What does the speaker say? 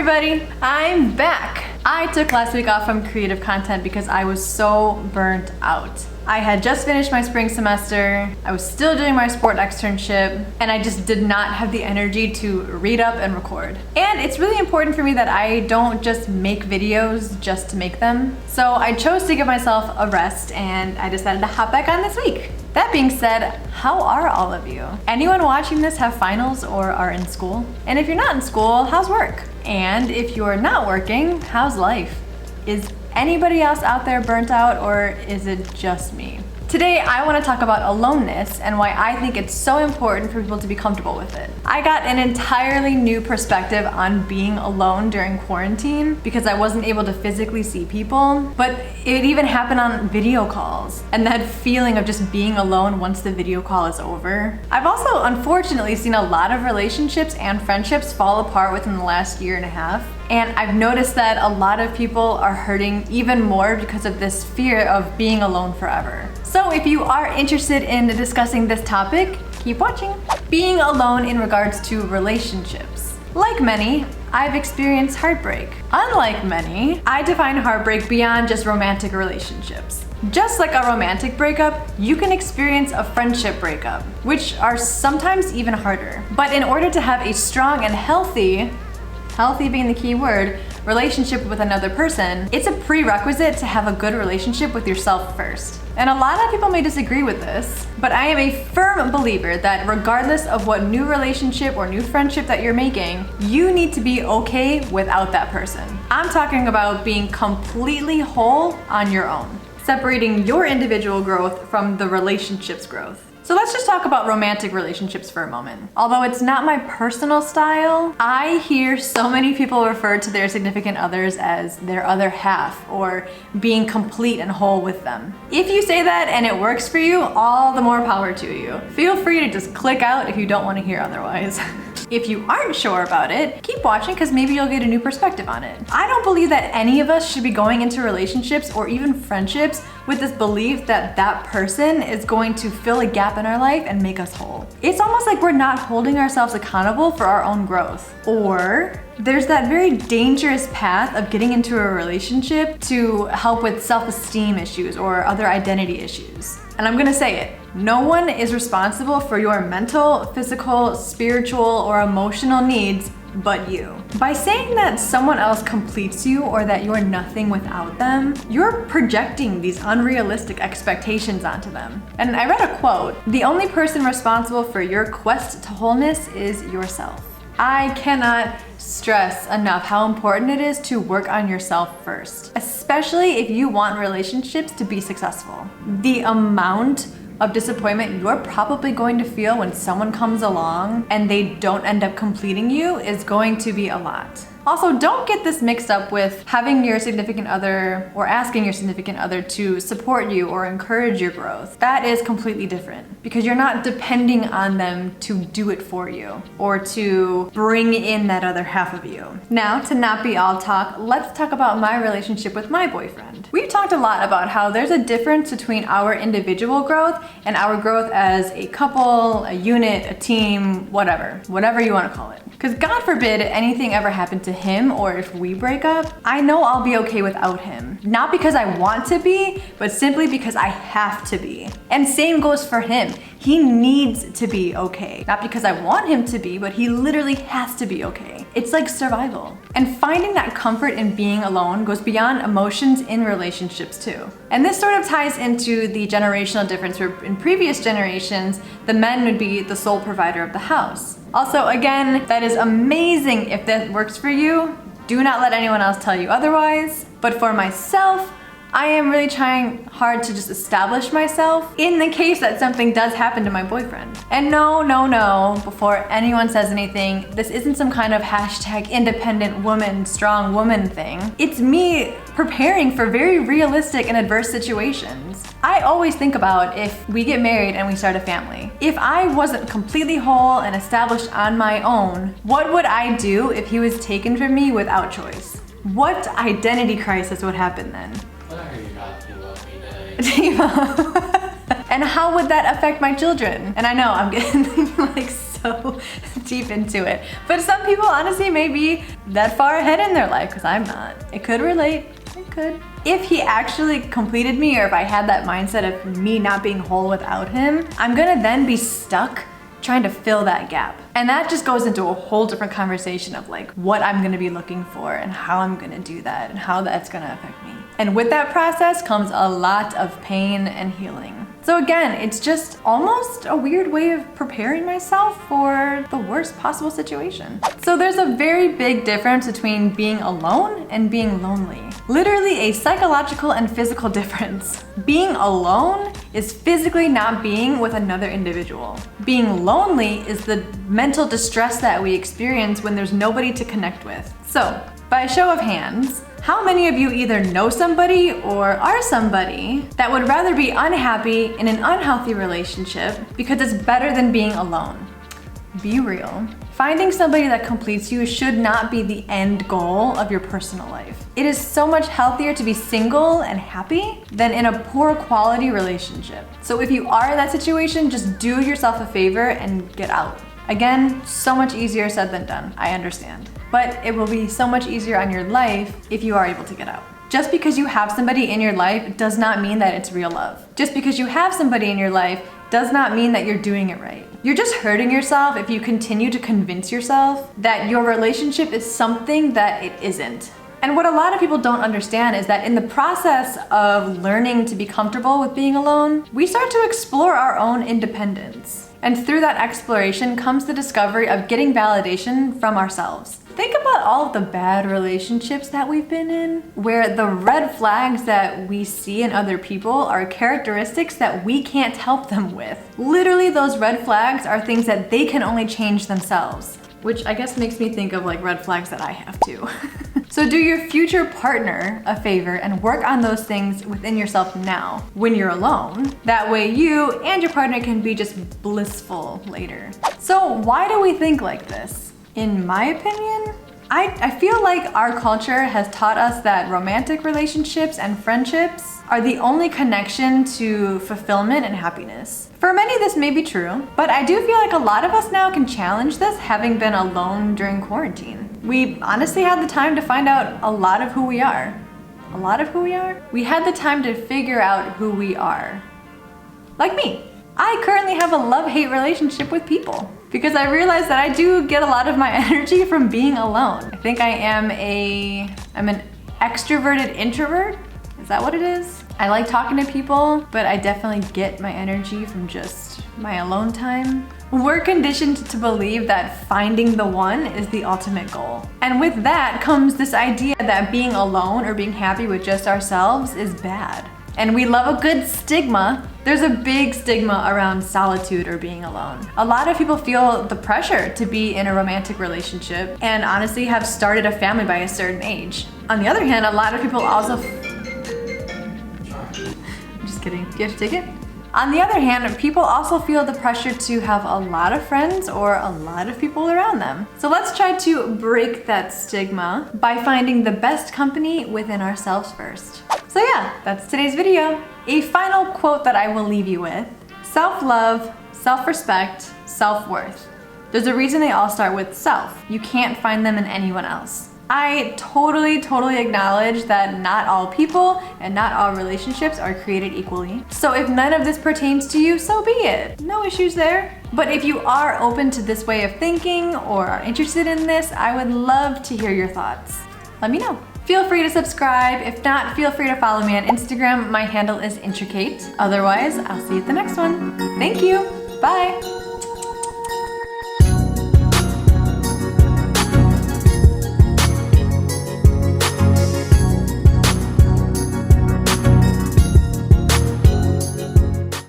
everybody, I'm back. I took last week off from creative content because I was so burnt out. I had just finished my spring semester, I was still doing my sport externship, and I just did not have the energy to read up and record. And it's really important for me that I don't just make videos just to make them. So I chose to give myself a rest and I decided to hop back on this week. That being said, how are all of you? Anyone watching this have finals or are in school? And if you're not in school, how's work? And if you're not working, how's life? Is anybody else out there burnt out, or is it just me? Today, I want to talk about aloneness and why I think it's so important for people to be comfortable with it. I got an entirely new perspective on being alone during quarantine because I wasn't able to physically see people, but it even happened on video calls and that feeling of just being alone once the video call is over. I've also unfortunately seen a lot of relationships and friendships fall apart within the last year and a half. And I've noticed that a lot of people are hurting even more because of this fear of being alone forever. So if you are interested in discussing this topic, keep watching. Being alone in regards to relationships. Like many, I've experienced heartbreak. Unlike many, I define heartbreak beyond just romantic relationships. Just like a romantic breakup, you can experience a friendship breakup, which are sometimes even harder. But in order to have a strong and healthy being the key word, relationship with another person, it's a prerequisite to have a good relationship with yourself first. And a lot of people may disagree with this, but I am a firm believer that regardless of what new relationship or new friendship that you're making, you need to be okay without that person. I'm talking about being completely whole on your own, separating your individual growth from the relationship's growth. So let's just talk about romantic relationships for a moment. Although it's not my personal style, I hear so many people refer to their significant others as their other half or being complete and whole with them. If you say that and it works for you, all the more power to you. Feel free to just click out if you don't want to hear otherwise. If you aren't sure about it, keep watching because maybe you'll get a new perspective on it. I don't believe that any of us should be going into relationships or even friendships with this belief that that person is going to fill a gap in our life and make us whole. It's almost like we're not holding ourselves accountable for our own growth. Or there's that very dangerous path of getting into a relationship to help with self-esteem issues or other identity issues. And I'm gonna say it, no one is responsible for your mental, physical, spiritual, or emotional needs but you. By saying that someone else completes you or that you're nothing without them, you're projecting these unrealistic expectations onto them. And I read a quote, "The only person responsible for your quest to wholeness is yourself." I cannot stress enough how important it is to work on yourself first, especially if you want relationships to be successful. The amount of disappointment you're probably going to feel when someone comes along and they don't end up completing you is going to be a lot. Also, don't get this mixed up with having your significant other or asking your significant other to support you or encourage your growth. That is completely different because you're not depending on them to do it for you or to bring in that other half of you. Now, to not be all talk, let's talk about my relationship with my boyfriend. We've talked a lot about how there's a difference between our individual growth and our growth as a couple, a unit, a team, whatever you want to call it. Because God forbid anything ever happened to him or if we break up, I know I'll be okay without him. Not because I want to be, but simply because I have to be. And same goes for him. He needs to be okay. Not because I want him to be, but he literally has to be okay. It's like survival. And finding that comfort in being alone goes beyond emotions in relationships too. And this sort of ties into the generational difference where in previous generations, the men would be the sole provider of the house. Also, again, that is amazing if that works for you. Do not let anyone else tell you otherwise. But for myself, I am really trying hard to just establish myself in the case that something does happen to my boyfriend. And no, before anyone says anything, this isn't some kind of hashtag independent woman, strong woman thing. It's me preparing for very realistic and adverse situations. I always think about if we get married and we start a family. If I wasn't completely whole and established on my own, what would I do if he was taken from me without choice? What identity crisis would happen then? And how would that affect my children? And I know I'm getting like so so deep into it. But some people honestly may be that far ahead in their life, because I'm not. It could relate. It could. If he actually completed me, or if I had that mindset of me not being whole without him, I'm gonna then be stuck trying to fill that gap. And that just goes into a whole different conversation of like what I'm gonna be looking for and how I'm gonna do that and how that's gonna affect me. And with that process comes a lot of pain and healing. So again, it's just almost a weird way of preparing myself for the worst possible situation. So there's a very big difference between being alone and being lonely. Literally a psychological and physical difference. Being alone is physically not being with another individual. Being lonely is the mental distress that we experience when there's nobody to connect with. So, by a show of hands, how many of you either know somebody or are somebody that would rather be unhappy in an unhealthy relationship because it's better than being alone? Be real. Finding somebody that completes you should not be the end goal of your personal life. It is so much healthier to be single and happy than in a poor quality relationship. So if you are in that situation, just do yourself a favor and get out. Again, so much easier said than done, I understand. But it will be so much easier on your life if you are able to get out. Just because you have somebody in your life does not mean that it's real love. Just because you have somebody in your life does not mean that you're doing it right. You're just hurting yourself if you continue to convince yourself that your relationship is something that it isn't. And what a lot of people don't understand is that in the process of learning to be comfortable with being alone, we start to explore our own independence. And through that exploration comes the discovery of getting validation from ourselves. Think about all of the bad relationships that we've been in, where the red flags that we see in other people are characteristics that we can't help them with. Literally, those red flags are things that they can only change themselves, which I guess makes me think of like red flags that I have too. So do your future partner a favor and work on those things within yourself now when you're alone. That way you and your partner can be just blissful later. So why do we think like this? In my opinion, I feel like our culture has taught us that romantic relationships and friendships are the only connection to fulfillment and happiness. For many, this may be true, but I do feel like a lot of us now can challenge this having been alone during quarantine. We honestly had the time to find out a lot of who we are. A lot of who we are? We had the time to figure out who we are. Like me. I currently have a love-hate relationship with people because I realized that I do get a lot of my energy from being alone. I think I'm an extroverted introvert. Is that what it is? I like talking to people, but I definitely get my energy from just my alone time. We're conditioned to believe that finding the one is the ultimate goal. And with that comes this idea that being alone or being happy with just ourselves is bad. And we love a good stigma. There's a big stigma around solitude or being alone. A lot of people feel the pressure to be in a romantic relationship and honestly have started a family by a certain age. On the other hand, a lot of people also... I'm just kidding. Do you have to take it? On the other hand, people also feel the pressure to have a lot of friends or a lot of people around them. So let's try to break that stigma by finding the best company within ourselves first. So yeah, that's today's video. A final quote that I will leave you with: self-love, self-respect, self-worth. There's a reason they all start with self. You can't find them in anyone else. I totally acknowledge that not all people and not all relationships are created equally. So if none of this pertains to you, so be it. No issues there. But if you are open to this way of thinking or are interested in this, I would love to hear your thoughts. Let me know. Feel free to subscribe. If not, feel free to follow me on Instagram. My handle is intricate. Otherwise, I'll see you at the next one. Thank you. Bye.